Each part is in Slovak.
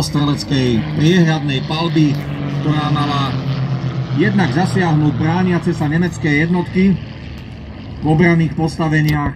streleckej priehradnej palby, ktorá mala jednak zasiahnuť brániace sa nemecké jednotky v obranných postaveniach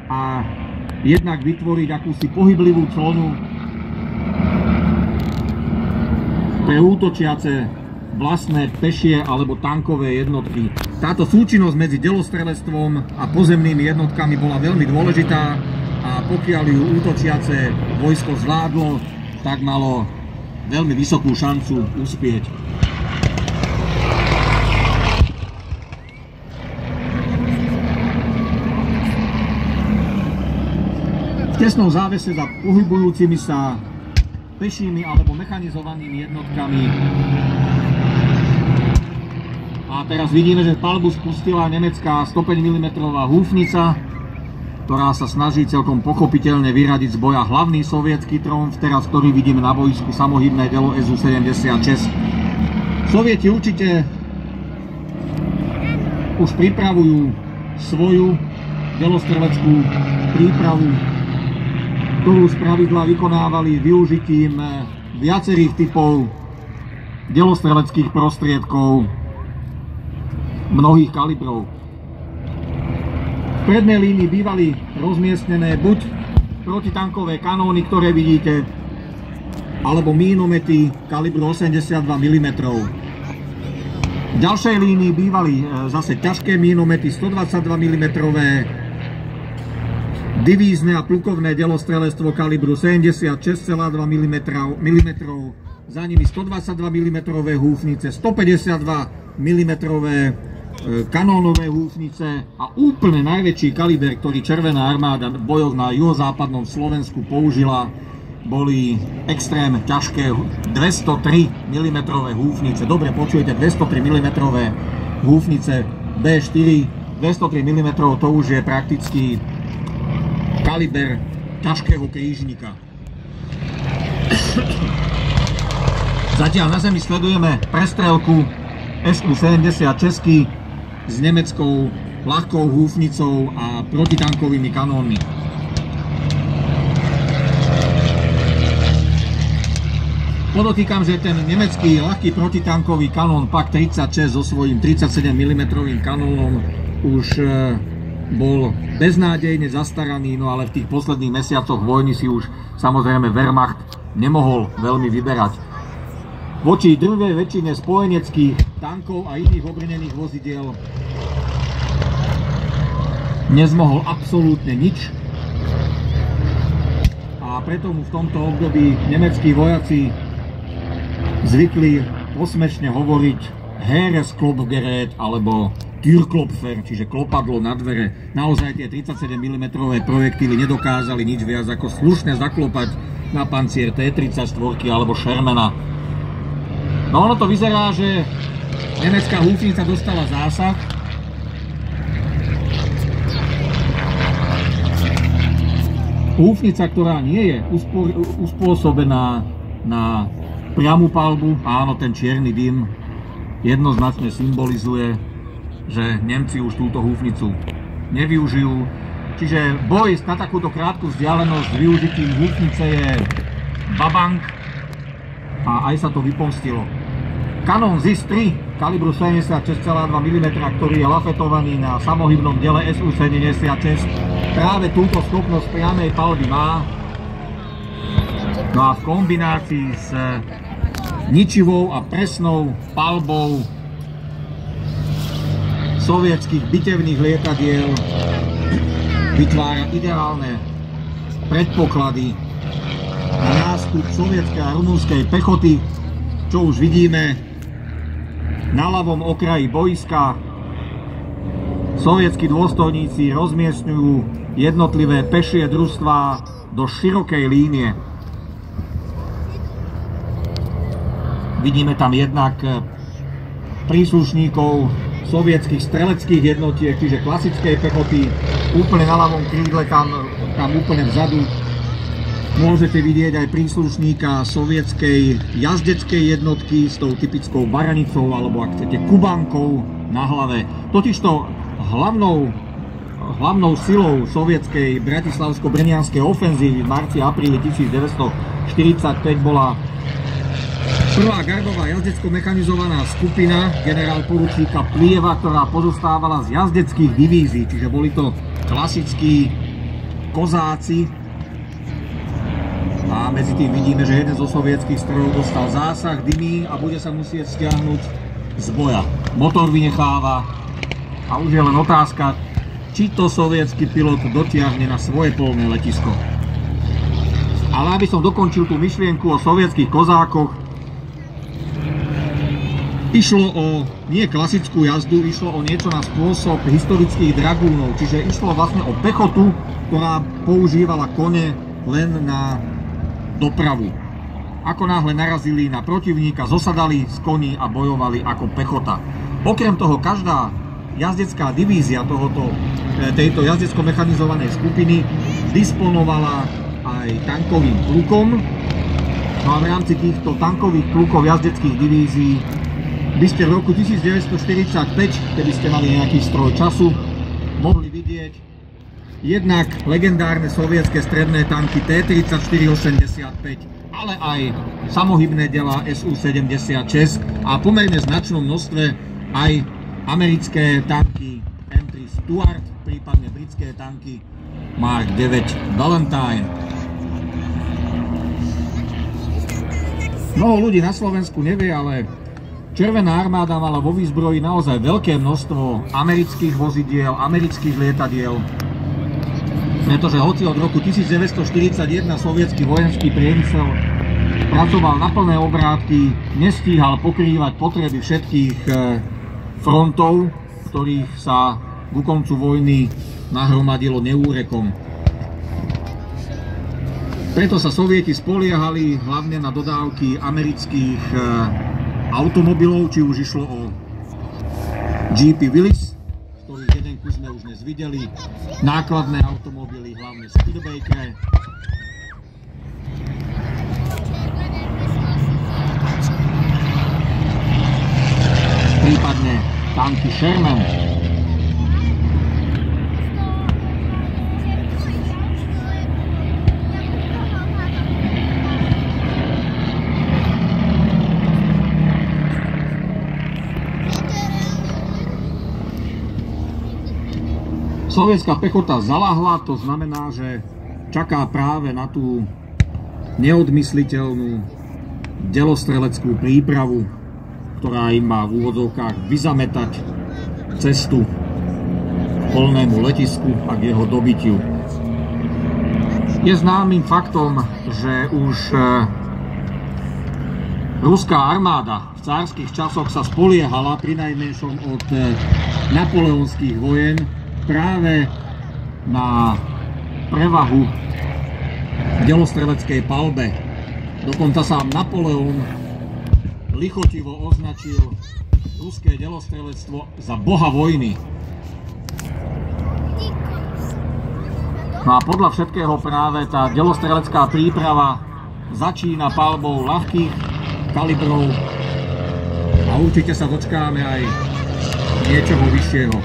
a jednak vytvoriť akúsi pohyblivú clonu pre útočiace vlastné pešie alebo tankové jednotky. Táto súčinnosť medzi delostrelectvom a pozemnými jednotkami bola veľmi dôležitá a pokiaľ ju útočiace vojsko zvládlo, tak malo veľmi vysokú šancu uspieť. V tesnom závese za pohybujúcimi sa pešími alebo mechanizovanými jednotkami. A teraz vidíme, že palbu spustila nemecká 105 mm húfnica, ktorá sa snaží celkom pochopiteľne vyradiť z boja hlavný sovietský tromf, teraz ktorý vidíme na boisku samohybné delo Su-76. Sovieti určite už pripravujú svoju delostreleckú prípravu, ktorú spravidla vykonávali využitím viacerých typov delostreleckých prostriedkov mnohých kalibrov. V prednej línii bývali rozmiestnené buď protitankové kanóny, ktoré vidíte, alebo mínomety kalibru 82 mm. V ďalšej línii bývali zase ťažké mínomety 122 mm, divízne a plukovné delostrelectvo kalibru 76,2 mm, za nimi 122 mm húfnice, 152 mm kanónové húfnice a úplne najväčší kaliber, ktorý Červená armáda v bojoch na juhozápadnom Slovensku použila, boli extrém ťažké 203 mm húfnice. Dobre počujete, 203 mm húfnice B4, 203 mm to už je prakticky kaliber ťažkého krížnika. Zatiaľ na zemi sledujeme prestrelku Su-76 s nemeckou ľahkou húfnicou a protitankovými kanónmi. Podotýkam, že ten nemecký ľahký protitankový kanón PAK-36 so svojím 37 mm kanónom už bol beznádejne zastaraný, no ale v tých posledných mesiacoch vojny si už samozrejme Wehrmacht nemohol veľmi vyberať. Voči drvej väčšine spojeneckých tankov a iných obrnených vozidiel nezmohol absolútne nič a preto mu v tomto období nemeckí vojaci zvykli posmešne hovoriť Heeresklopfgerät alebo Türklopfer, čiže klopadlo na dvere. Naozaj tie 37 mm projektíly nedokázali nič viac ako slušne zaklopať na pancier T-34 alebo Shermana. No ono to vyzerá, že nemecká húfnica dostala zásah. Húfnica, ktorá nie je uspôsobená na priamu palbu, áno, ten čierny dym jednoznačne symbolizuje, že Nemci už túto húfnicu nevyužijú. Čiže boj na takúto krátku vzdialenosť s využitím húfnice je babank a aj sa to vypomstilo. Kanón ZIS-3 kalibru 76,2 mm, ktorý je lafetovaný na samohybnom dele Su-76, práve túto schopnosť priamej palby má. No a v kombinácii s ničivou a presnou palbou sovietských bitevných lietadiel vytvára ideálne predpoklady na nástup sovietskej a rumunskej pechoty, čo už vidíme na ľavom okraji boiska. Sovietskí dôstojníci rozmiestňujú jednotlivé pešie družstvá do širokej línie. Vidíme tam jednak príslušníkov sovietských streleckých jednotiek, čiže klasickej pechoty. Úplne na ľavom krídle, tam úplne vzadu môžete vidieť aj príslušníka sovietskej jazdeckej jednotky s tou typickou baranicou alebo ak chcete kubankou na hlave. Totižto hlavnou silou sovietskej bratislavsko-brnianskej ofenzívy v marci-apríli 1945 bola Prvá gardová jazdecko-mechanizovaná skupina generálporučíka Plieva, ktorá pozostávala z jazdeckých divízií, čiže boli to klasickí kozáci. A medzi tým vidíme, že jeden zo sovietských strojov dostal zásah, dymí a bude sa musieť stiahnuť z boja. Motor vynecháva a už je len otázka, či to sovietský pilot dotiahne na svoje polné letisko. Ale aby som dokončil tú myšlienku o sovietských kozákoch, išlo o nie klasickú jazdu, išlo o niečo na spôsob historických dragúnov, čiže išlo vlastne o pechotu, ktorá používala kone len na dopravu. Ako náhle narazili na protivníka, zosadali z koní a bojovali ako pechota. Okrem toho každá jazdecká divízia tejto jazdecko-mechanizovanej skupiny disponovala aj tankovým plukom. No a v rámci týchto tankových plukov jazdeckých divízií by ste v roku 1945, keby ste mali nejaký stroj času, mohli vidieť jednak legendárne sovietské stredné tanky T-34-85, ale aj samohybné diela Su-76 a pomerne značnom množstve aj americké tanky M3 Stuart, prípadne britské tanky Mark 9 Valentine. Mnoho ľudí na Slovensku nevie, ale Červená armáda mala vo výzbroji naozaj veľké množstvo amerických vozidiel, amerických lietadiel, pretože hoci od roku 1941 sovietský vojenský priemysel pracoval na plné obrátky, nestíhal pokrývať potreby všetkých frontov, ktorých sa ku koncu vojny nahromadilo neúrekom. Preto sa Sovieti spoliehali hlavne na dodávky amerických automobilov, či už išlo o Jeepy Willys, z ktorých jeden kus sme už dnes videli, nákladné automobily, hlavne Speedbakere, prípadne tanky Sherman. Sovietská pechota zaľahla, to znamená, že čaká práve na tú neodmysliteľnú delostreleckú prípravu, ktorá im má v úvodzovkách vyzametať cestu k polnému letisku a k jeho dobytiu. Je známym faktom, že už ruská armáda v cárskych časoch sa spoliehala prinajmenšom od napoleonských vojen práve na prevahu v delostreleckej palbe. Dokonca sám Napoleon lichotivo označil ruské delostrelectvo za boha vojny. No a podľa všetkého práve tá delostrelecká príprava začína palbou ľahkých kalibrov a určite sa dočkáme aj niečoho vyššieho.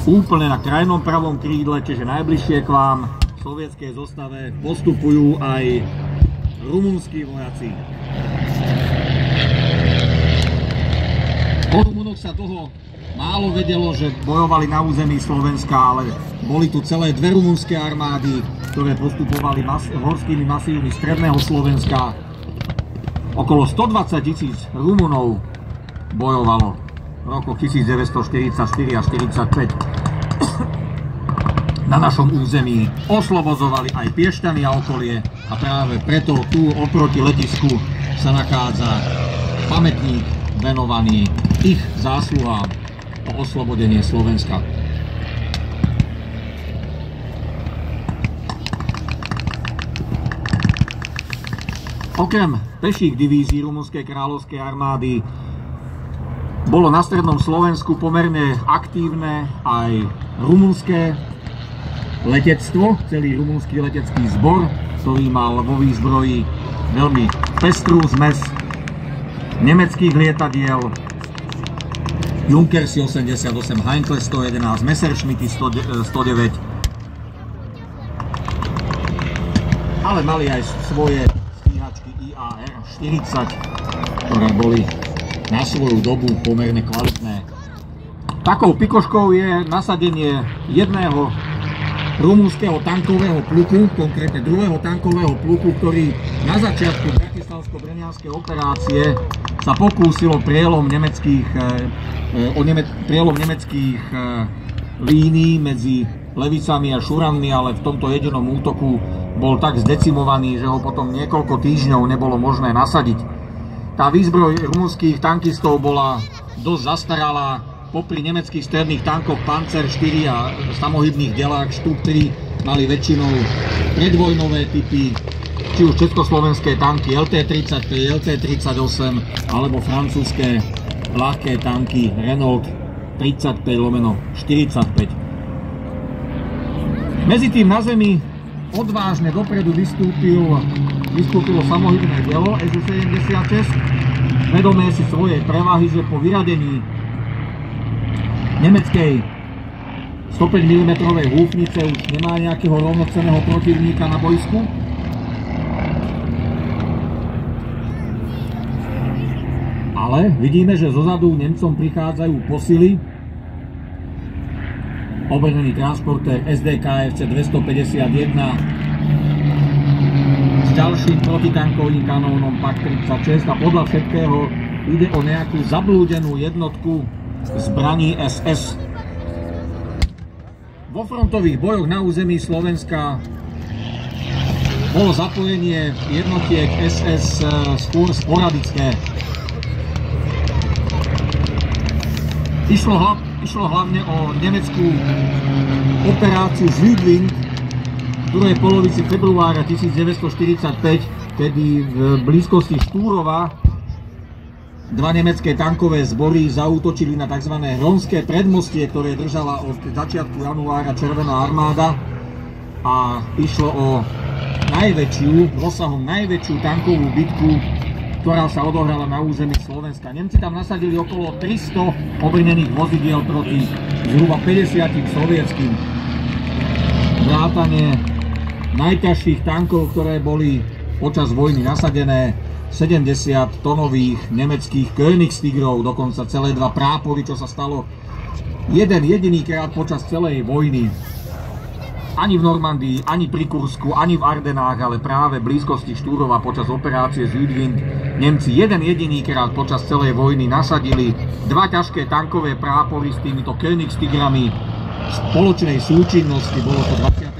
Úplne na krajnom pravom krídle, čiže najbližšie k vám v sovietskej zostave postupujú aj rumunskí vojaci. O Rumunoch sa dlho málo vedelo, že bojovali na území Slovenska, ale boli tu celé dve rumunské armády, ktoré postupovali horskými masívmi stredného Slovenska. Okolo 120 000 Rumunov bojovalo v rokoch 1944 a 1945. Na našom území oslobozovali aj Piešťany a okolie a práve preto tu oproti letisku sa nachádza pamätník venovaný ich zásluhám o oslobodenie Slovenska. Okrem peších divízií rumunskej kráľovskej armády bolo na strednom Slovensku pomerne aktívne aj rumunské letectvo, celý rumunský letecký zbor, ktorý mal vo výzbroji veľmi pestrú zmes nemeckých lietadiel, Junkersi 88, Heinkel 111, Messerschmitty 109. Ale mali aj svoje stíhačky IAR 40, ktoré boli na svoju dobu pomerne kvalitné. Takou pikoškou je nasadenie jedného rumunského tankového pluku, konkrétne druhého tankového pluku, ktorý na začiatku bratislavsko-brenianskej operácie sa pokúsilo prielom nemeckých línií medzi Levicami a Šuranmi, ale v tomto jedinom útoku bol tak zdecimovaný, že ho potom niekoľko týždňov nebolo možné nasadiť. Tá výzbroj rumunských tankistov bola dosť zastaralá. Popri nemeckých stredných tankoch Panzer 4 a samohybných delách Stup 3 mali väčšinou predvojnové typy, či už československé tanky LT-35, LT-38 alebo francúzske ľahké tanky Renault 35/45. Medzitým na zemi odvážne dopredu vystúpilo samohybné dielo SU-76, vedomé si svojej prevahy, že po vyradení nemeckej 105 mm húfnice už nemá nejakého rovnocenného protivníka na bojsku. Ale vidíme, že zozadu Nemcom prichádzajú posily. Obrnený transportér SDKFC 251 s ďalším protitankovým kanónom PAK-36 a podľa všetkého ide o nejakú zablúdenú jednotku zbraní SS. Vo frontových bojoch na území Slovenska bolo zapojenie jednotiek SS skôr sporadické. Išlo hlavne o nemeckú operáciu Südwind v druhej polovici februára 1945, kedy v blízkosti Štúrova dva nemecké tankové zbory zaútočili na tzv. Hronské predmostie, ktoré držala od začiatku januára Červená armáda, a išlo o rozsahom najväčšiu tankovú bitku, ktorá sa odohrala na území Slovenska. Nemci tam nasadili okolo 300 obrnených vozidiel proti zhruba 50 sovietským. Vrátane najťažších tankov, ktoré boli počas vojny nasadené, 70-tonových nemeckých Königstigrov, dokonca celé dva prápory, čo sa stalo jeden jediný krát počas celej vojny. Ani v Normandii, ani pri Kursku, ani v Ardenách, ale práve v blízkosti Štúrova počas operácie Südwind Nemci jeden jediný krát počas celej vojny nasadili dva ťažké tankové prápory s týmito Königstigrami v spoločnej súčinnosti. Bolo to 20.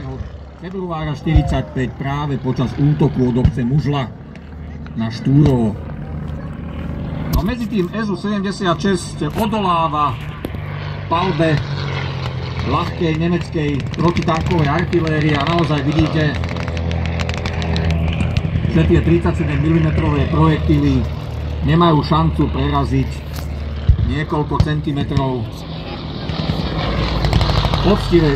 februára 1945 práve počas útoku od obce Mužla na Štúrovo. No medzi tým SU-76 odoláva palbe ľahkej nemeckej protitankovej artilérie a naozaj vidíte, že tie 37 mm projektily nemajú šancu preraziť niekoľko centimetrov poctivej